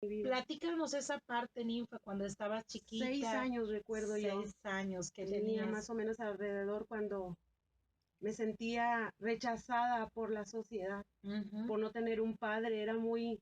mi vida. Platícanos esa parte, Ninfa, cuando estabas 6 años recuerdo yo. 6 años que Tenía más tenías. o menos alrededor cuando me sentía rechazada por la sociedad, Ujú, por no tener un padre, era muy,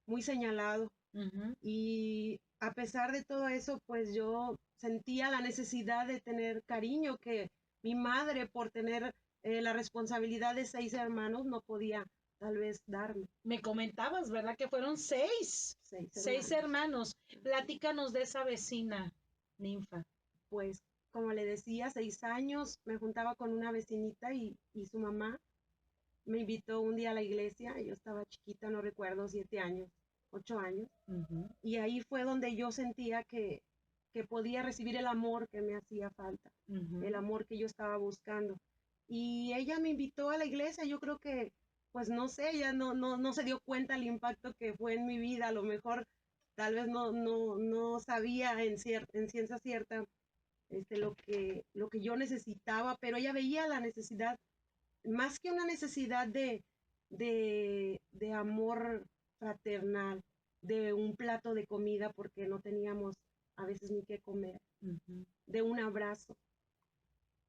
muy señalado. ujú. Y a pesar de todo eso, pues yo sentía la necesidad de tener cariño que mi madre, por tener la responsabilidad de 6 hermanos, no podía tal vez darme. Me comentabas, ¿verdad? Que fueron seis, seis seis hermanos. hermanos. Platícanos de esa vecina, Ninfa. Pues, como le decía, 6 años me juntaba con una vecinita y su mamá me invitó un día a la iglesia. Yo estaba chiquita, no recuerdo, 7 años, 8 años. Ujú, Y ahí fue donde yo sentía que podía recibir el amor que me hacía falta, el ujú. amor que yo estaba buscando. Y ella me invitó a la iglesia, yo creo que, pues no sé, ella no se dio cuenta el impacto que fue en mi vida, a lo mejor tal vez no sabía en ciencia cierta lo que yo necesitaba, pero ella veía la necesidad, más que una necesidad de amor fraternal, de un plato de comida porque no teníamos a veces ni qué comer, Ujú. de un abrazo.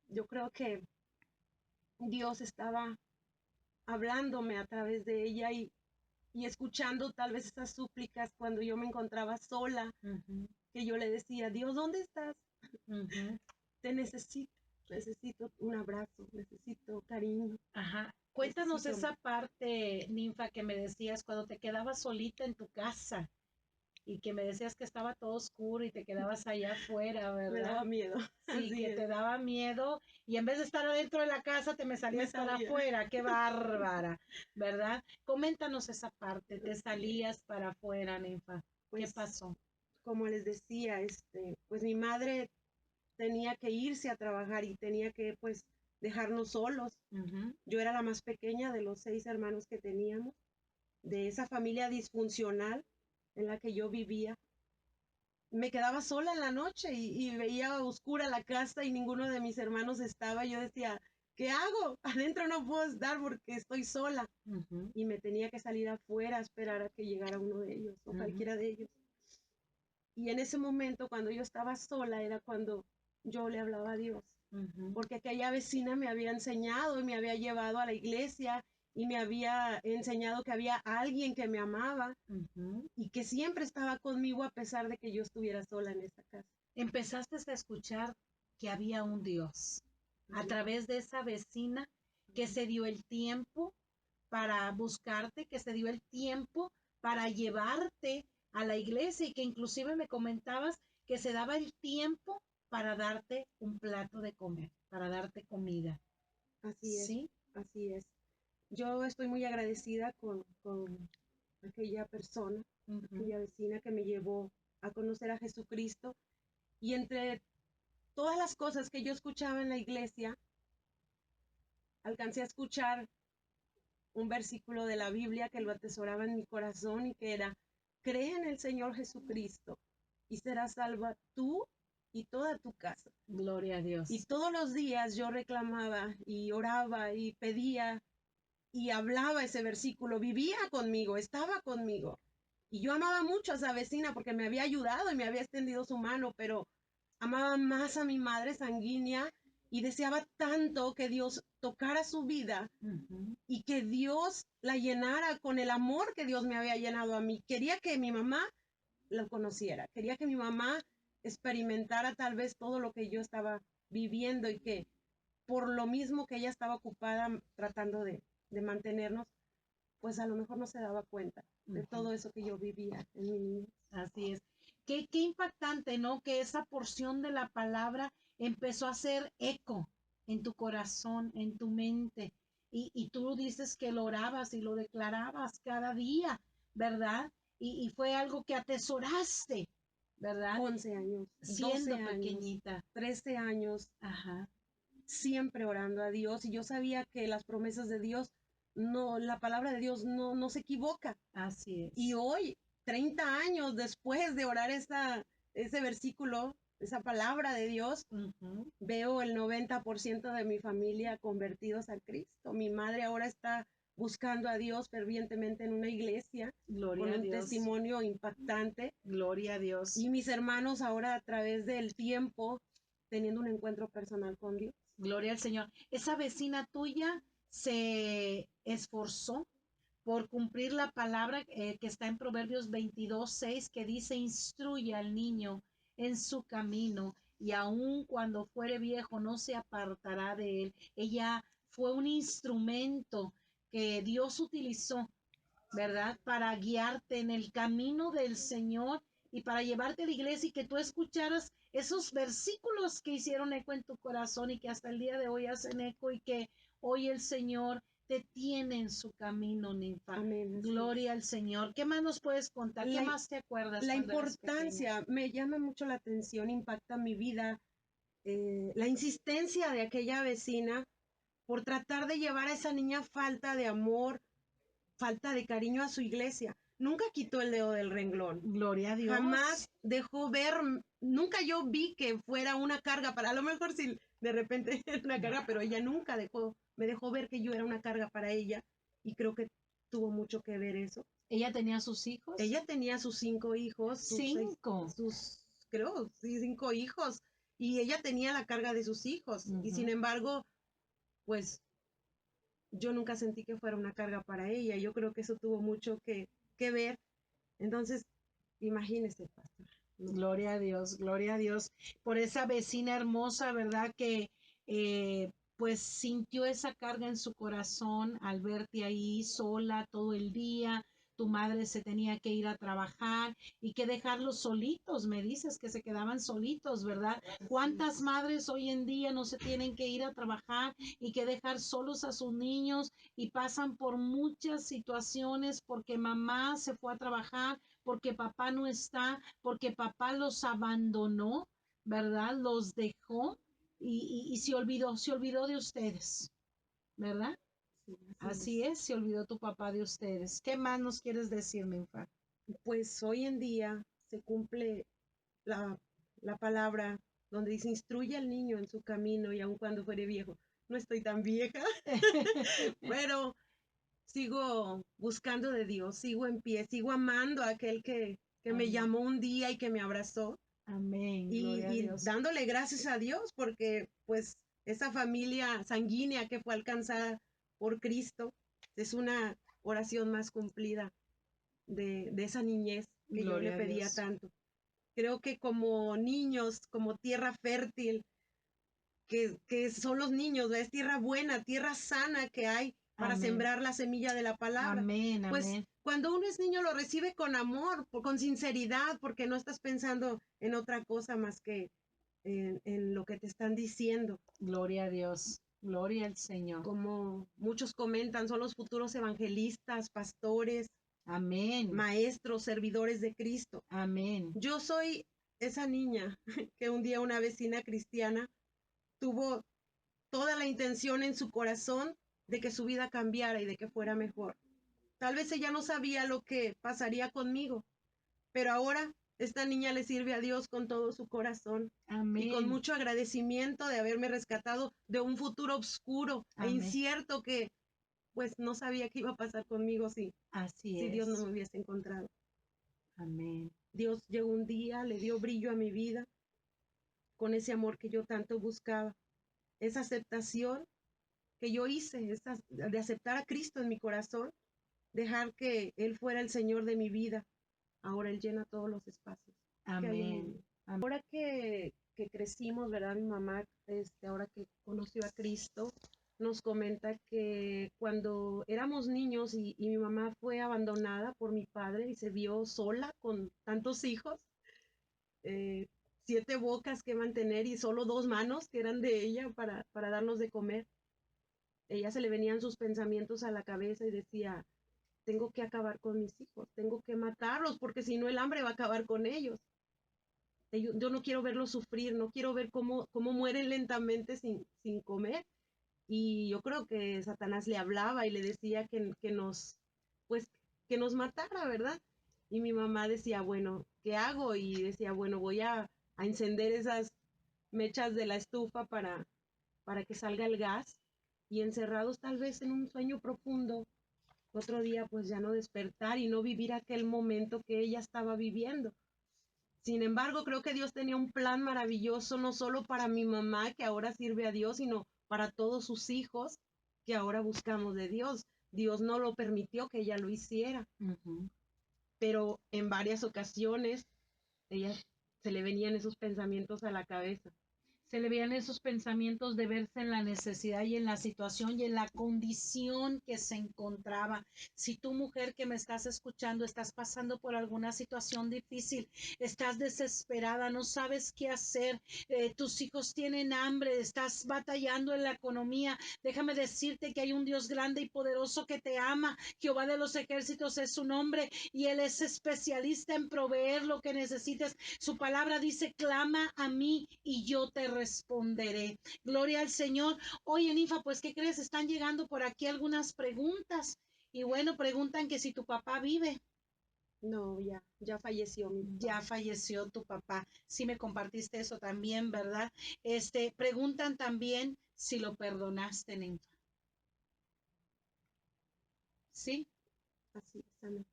Yo creo que Dios estaba hablándome a través de ella y escuchando tal vez esas súplicas cuando yo me encontraba sola, Ujú, que yo le decía, Dios, ¿dónde estás? ujú. Te necesito un abrazo, necesito cariño, Ajá. Cuéntanos necesito amor. esa parte, Ninfa, que me decías cuando te quedabas solita en tu casa y que me decías que estaba todo oscuro y te quedabas allá afuera, Me daba ¿verdad? miedo, Sí, así que es, te daba miedo y en vez de estar adentro de la casa te me me salías para salía, afuera, qué bárbara, ¿verdad? Coméntanos esa parte, te así es. salías para afuera, Ninfa. ¿Qué Pues, pasó? como les decía, pues mi madre tenía que irse a trabajar y tenía que, pues, dejarnos solos. Ujú, Yo era la más pequeña de los 6 hermanos que teníamos, de esa familia disfuncional en la que yo vivía. Me quedaba sola en la noche y veía oscura la casa y ninguno de mis hermanos estaba. Yo decía, ¿qué hago? Adentro no puedo estar porque estoy sola. ujú, Y me tenía que salir afuera a esperar a que llegara uno de ellos o ujú, cualquiera de ellos. Y en ese momento, cuando yo estaba sola, era cuando yo le hablaba a Dios, ujú, porque aquella vecina me había enseñado y me había llevado a la iglesia y me había enseñado que había alguien que me amaba ujú. y que siempre estaba conmigo a pesar de que yo estuviera sola en esa casa. Empezaste a escuchar que había un Dios a Así es. través de esa vecina que se dio el tiempo para buscarte, que se dio el tiempo para llevarte a la iglesia y que inclusive me comentabas que se daba el tiempo para darte un plato de comer, para darte comida. Así es, ¿Sí? así es. Yo estoy muy agradecida con aquella persona, Ujú, aquella vecina que me llevó a conocer a Jesucristo. Y entre todas las cosas que yo escuchaba en la iglesia, alcancé a escuchar un versículo de la Biblia que lo atesoraba en mi corazón y que era, cree en el Señor Jesucristo y serás salva tú y toda tu casa. gloria a Y Dios. todos los días yo reclamaba y oraba y pedía y hablaba ese versículo, vivía conmigo, estaba conmigo. Y yo amaba mucho a esa vecina porque me había ayudado y me había extendido su mano, pero amaba más a mi madre sanguínea y deseaba tanto que Dios tocara su vida Ujú, y que Dios la llenara con el amor que Dios me había llenado a mí. Quería que mi mamá lo conociera, quería que mi mamá experimentara tal vez todo lo que yo estaba viviendo y que por lo mismo que ella estaba ocupada tratando de mantenernos, pues a lo mejor no se daba cuenta de ujú. todo eso que yo vivía en mi niñez. Así es. Qué impactante, ¿no? Que esa porción de la palabra empezó a hacer eco en tu corazón, en tu mente. Y tú dices que lo orabas y lo declarabas cada día, ¿verdad? Y fue algo que atesoraste, ¿verdad? 11 años, 12 Siendo años, pequeñita. 13 años, Ajá, siempre orando a Dios y yo sabía que las promesas de Dios, no, la palabra de Dios no se equivoca. así Y es. hoy, 30 años después de orar ese versículo, esa palabra de Dios, Ujú, veo el 90% de mi familia convertidos a Cristo. Mi madre ahora está buscando a Dios fervientemente en una iglesia Gloria con a un Dios. testimonio impactante. Gloria a Dios. Y mis hermanos ahora a través del tiempo teniendo un encuentro personal con Dios. Gloria al Señor. Esa vecina tuya se esforzó por cumplir la palabra que está en Proverbios 22:6, que dice: instruye al niño en su camino y aun cuando fuere viejo no se apartará de él. Ella fue un instrumento que Dios utilizó, ¿verdad? Para guiarte en el camino del Señor y para llevarte a la iglesia y que tú escucharas esos versículos que hicieron eco en tu corazón y que hasta el día de hoy hacen eco y que hoy el Señor te tiene en su camino, ninfa. Amén. Gloria al Señor. ¿Qué más nos puedes contar? ¿Qué más te acuerdas? La cuando eras pequeña? importancia me llama mucho la atención, impacta mi vida, la insistencia de aquella vecina por tratar de llevar a esa niña falta de amor, falta de cariño a su iglesia. Nunca quitó el dedo del renglón. Gloria a Dios. Jamás dejó ver, nunca yo vi que fuera una carga para, a lo mejor si de repente era una carga, pero ella nunca me dejó ver que yo era una carga para ella y creo que tuvo mucho que ver eso. ¿Ella tenía sus hijos? Ella tenía sus 5 hijos, creo, sí, 5 hijos y ella tenía la carga de sus hijos y sin embargo, pues yo nunca sentí que fuera una carga para ella. Yo creo que eso tuvo mucho que ver. Entonces, imagínese, pastor. Gloria a Dios, gloria a Dios por esa vecina hermosa, ¿verdad? Que pues sintió esa carga en su corazón al verte ahí sola todo el día. Tu madre se tenía que ir a trabajar y que dejarlos solitos, me dices que se quedaban solitos, ¿verdad? ¿Cuántas madres hoy en día no se tienen que ir a trabajar y que dejar solos a sus niños y pasan por muchas situaciones porque mamá se fue a trabajar, porque papá no está, porque papá los abandonó, ¿verdad? Los dejó y se olvidó de ustedes, ¿verdad? Sí, Así es, se olvidó tu papá de ustedes. ¿Qué más nos quieres decir, Ninfa? Pues hoy en día se cumple la, la palabra donde dice instruye al niño en su camino y aun cuando fuere viejo. No estoy tan vieja, pero sigo buscando de Dios, sigo en pie, sigo amando a aquel que me llamó un día y que me abrazó. Amén, gloria a Y Dios. dándole gracias a Dios porque pues esa familia sanguínea que fue alcanzada por Cristo es una oración más cumplida de esa niñez que yo le Gloria a pedía Dios. tanto. Creo que como niños, como tierra fértil, que son los niños, es tierra buena, tierra sana que hay para Amén. sembrar la semilla de la palabra. Amén, Pues amén. cuando uno es niño lo recibe con amor, con sinceridad, porque no estás pensando en otra cosa más que en lo que te están diciendo. Gloria a Dios. Gloria al Señor. Como muchos comentan, son los futuros evangelistas, pastores, Amén. maestros, servidores de Cristo. Amén. Yo soy esa niña que un día una vecina cristiana tuvo toda la intención en su corazón de que su vida cambiara y de que fuera mejor. Tal vez ella no sabía lo que pasaría conmigo, pero ahora esta niña le sirve a Dios con todo su corazón y con Amén. mucho agradecimiento de haberme rescatado de un futuro oscuro e Amén. incierto que pues no sabía qué iba a pasar conmigo si Así Dios no es. me hubiese encontrado. Amén. Dios llegó un día, le dio brillo a mi vida con ese amor que yo tanto buscaba, esa aceptación que yo hice, de aceptar a Cristo en mi corazón, dejar que Él fuera el Señor de mi vida. Ahora Él llena todos los espacios que hay en mi Amén. vida. Ahora que crecimos, ¿verdad? Mi mamá, ahora que conoció a Cristo, nos comenta que cuando éramos niños y mi mamá fue abandonada por mi padre y se vio sola con tantos hijos, 7 bocas que mantener y solo 2 manos que eran de ella para darnos de comer. Ella se le venían sus pensamientos a la cabeza y decía, tengo que acabar con mis hijos, tengo que matarlos porque si no el hambre va a acabar con ellos. Yo no quiero verlos sufrir, no quiero ver cómo mueren lentamente sin comer. Y yo creo que Satanás le hablaba y le decía pues, que nos matara, ¿verdad? Y mi mamá decía, bueno, ¿qué hago? Y decía, bueno, voy a encender esas mechas de la estufa para que salga el gas y encerrados tal vez en un sueño profundo, otro día pues ya no despertar y no vivir aquel momento que ella estaba viviendo. Sin embargo, creo que Dios tenía un plan maravilloso, no solo para mi mamá, que ahora sirve a Dios, sino para todos sus hijos que ahora buscamos de Dios. Dios no lo permitió que ella lo hiciera, Ujú. pero en varias ocasiones ella se le venían esos pensamientos a la cabeza. Se le veían esos pensamientos de verse en la necesidad y en la situación y en la condición que se encontraba. Si tú, mujer que me estás escuchando, estás pasando por alguna situación difícil, estás desesperada, no sabes qué hacer, tus hijos tienen hambre, estás batallando en la economía, déjame decirte que hay un Dios grande y poderoso que te ama. Jehová de los ejércitos es su nombre y Él es especialista en proveer lo que necesites. Su palabra dice, clama a mí y yo te responderé. Gloria al Señor. Oye, Ninfa, pues, ¿qué crees? Están llegando por aquí algunas preguntas. Y bueno, preguntan que si tu papá vive. No, ya falleció mi papá. Ya falleció tu papá. Sí me compartiste eso también, ¿verdad? Preguntan también si lo perdonaste, Ninfa. ¿Sí? Así es, amén.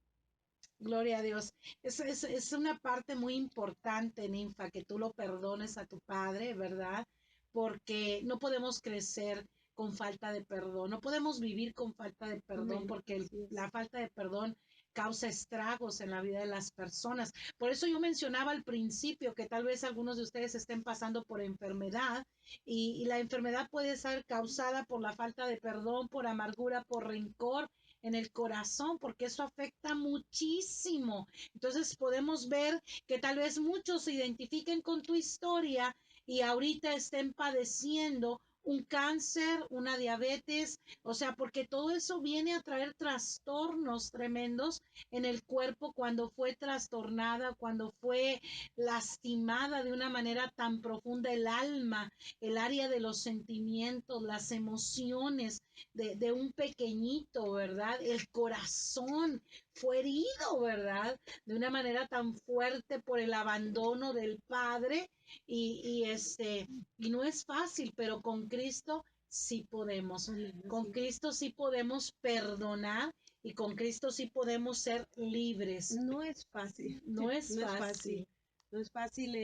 Gloria a Dios. Es una parte muy importante, Ninfa, que tú lo perdones a tu padre, ¿verdad? Porque no podemos crecer con falta de perdón, no podemos vivir con falta de perdón, Amén. porque Así es. la falta de perdón causa estragos en la vida de las personas. Por eso yo mencionaba al principio que tal vez algunos de ustedes estén pasando por enfermedad y la enfermedad puede ser causada por la falta de perdón, por amargura, por rencor en el corazón, porque eso afecta muchísimo. Entonces podemos ver que tal vez muchos se identifiquen con tu historia y ahorita estén padeciendo un cáncer, una diabetes, o sea, porque todo eso viene a traer trastornos tremendos en el cuerpo cuando fue trastornada, cuando fue lastimada de una manera tan profunda el alma, el área de los sentimientos, las emociones de un pequeñito, ¿verdad? El corazón fue herido, ¿verdad? De una manera tan fuerte por el abandono del padre y no es fácil, pero con Cristo sí podemos. Amén. Con Así es. Cristo sí podemos perdonar y con Cristo sí podemos ser libres. No es fácil, No es no es fácil. fácil. No es fácil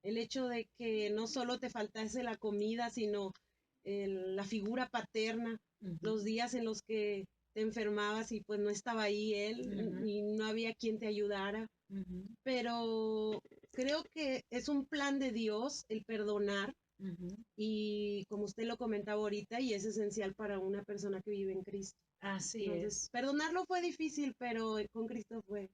el hecho de que no solo te faltase la comida, sino la figura paterna, Ujú, los días en los que te enfermabas y pues no estaba ahí él ujú, y no había quien te ayudara. ujú, Pero creo que es un plan de Dios el perdonar ujú. y como usted lo comentaba ahorita, y es esencial para una persona que vive en Cristo. Así Entonces, es. perdonarlo fue difícil, pero con Cristo fue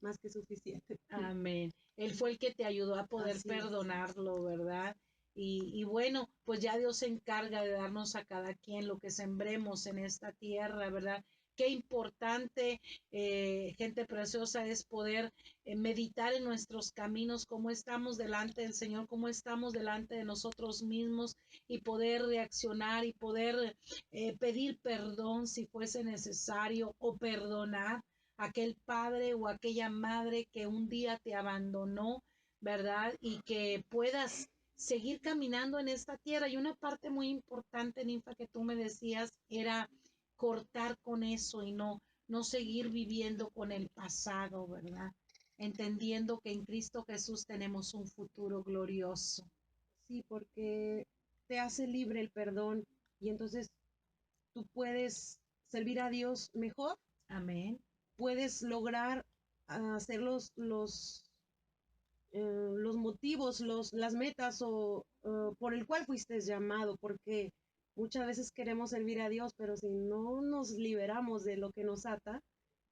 más que suficiente. Amén. Él fue el que te ayudó a poder Así es. perdonarlo, ¿verdad? Y bueno, pues ya Dios se encarga de darnos a cada quien lo que sembremos en esta tierra, ¿verdad? Qué importante, gente preciosa, es poder meditar en nuestros caminos, cómo estamos delante del Señor, cómo estamos delante de nosotros mismos y poder reaccionar y poder pedir perdón si fuese necesario o perdonar aquel padre o aquella madre que un día te abandonó, ¿verdad? Y que puedas seguir caminando en esta tierra. Y una parte muy importante, Ninfa, que tú me decías, era cortar con eso y no seguir viviendo con el pasado, ¿verdad? Entendiendo que en Cristo Jesús tenemos un futuro glorioso. Sí, porque te hace libre el perdón y entonces tú puedes servir a Dios mejor, Amén. puedes lograr hacer los motivos, las metas por el cual fuiste llamado, porque muchas veces queremos servir a Dios, pero si no nos liberamos de lo que nos ata,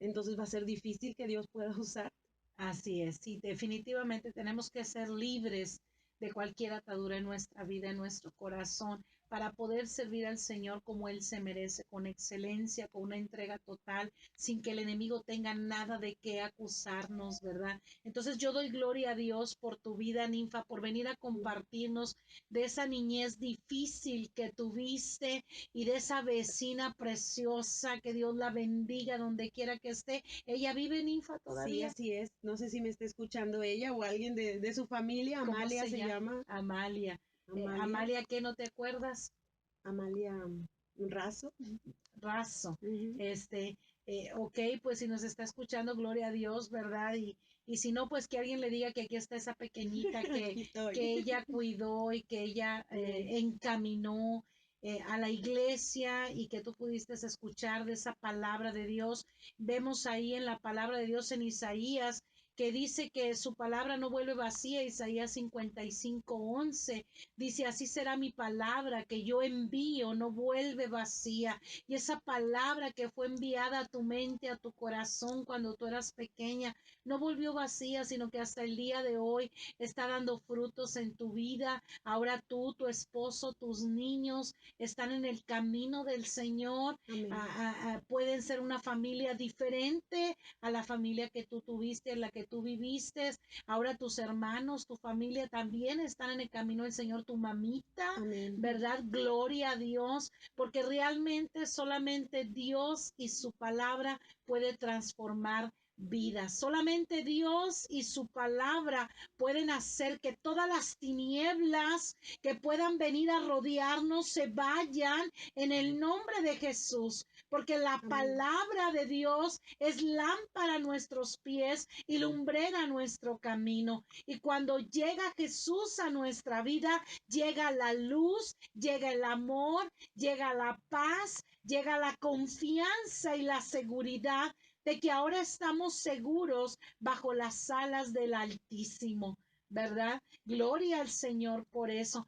entonces va a ser difícil que Dios pueda usar. Así es, sí, definitivamente tenemos que ser libres de cualquier atadura en nuestra vida, en nuestro corazón, para poder servir al Señor como Él se merece, con excelencia, con una entrega total, sin que el enemigo tenga nada de qué acusarnos, ¿verdad? Entonces yo doy gloria a Dios por tu vida, Ninfa, por venir a compartirnos de esa niñez difícil que tuviste y de esa vecina preciosa, que Dios la bendiga donde quiera que esté. ¿Ella vive en Ninfa Sí, todavía? así es. No sé si me está escuchando ella o alguien de su familia. ¿Cómo Amalia se se llama? llama. Amalia. Amalia. Amalia, ¿qué no te acuerdas? Amalia. raso. raso. Ujú. Este, ok, pues si nos está escuchando, gloria a Dios, ¿verdad? Y si no, pues que alguien le diga que aquí está esa pequeñita Aquí estoy. que ella cuidó y que ella Amén. encaminó a la iglesia y que tú pudiste escuchar de esa palabra de Dios. Vemos ahí en la palabra de Dios en Isaías que dice que su palabra no vuelve vacía, Isaías 55:11 dice, así será mi palabra que yo envío, no vuelve vacía. Y esa palabra que fue enviada a tu mente, a tu corazón cuando tú eras pequeña, no volvió vacía, sino que hasta el día de hoy está dando frutos en tu vida. Ahora tú, tu esposo, tus niños están en el camino del Señor. Amén. Pueden ser una familia diferente a la familia que tú tuviste, en la que tú viviste. Ahora tus hermanos, tu familia también están en el camino del Señor, tu mamita, Amén. ¿verdad? Gloria a Dios, porque realmente solamente Dios y su palabra puede transformar vidas. Solamente Dios y su palabra pueden hacer que todas las tinieblas que puedan venir a rodearnos se vayan en el nombre de Jesús, porque la Amén. palabra de Dios es lámpara a nuestros pies y lumbrera a nuestro camino. Y cuando llega Jesús a nuestra vida, llega la luz, llega el amor, llega la paz, llega la confianza y la seguridad de que ahora estamos seguros bajo las alas del Altísimo, ¿verdad? Gloria al Señor por eso.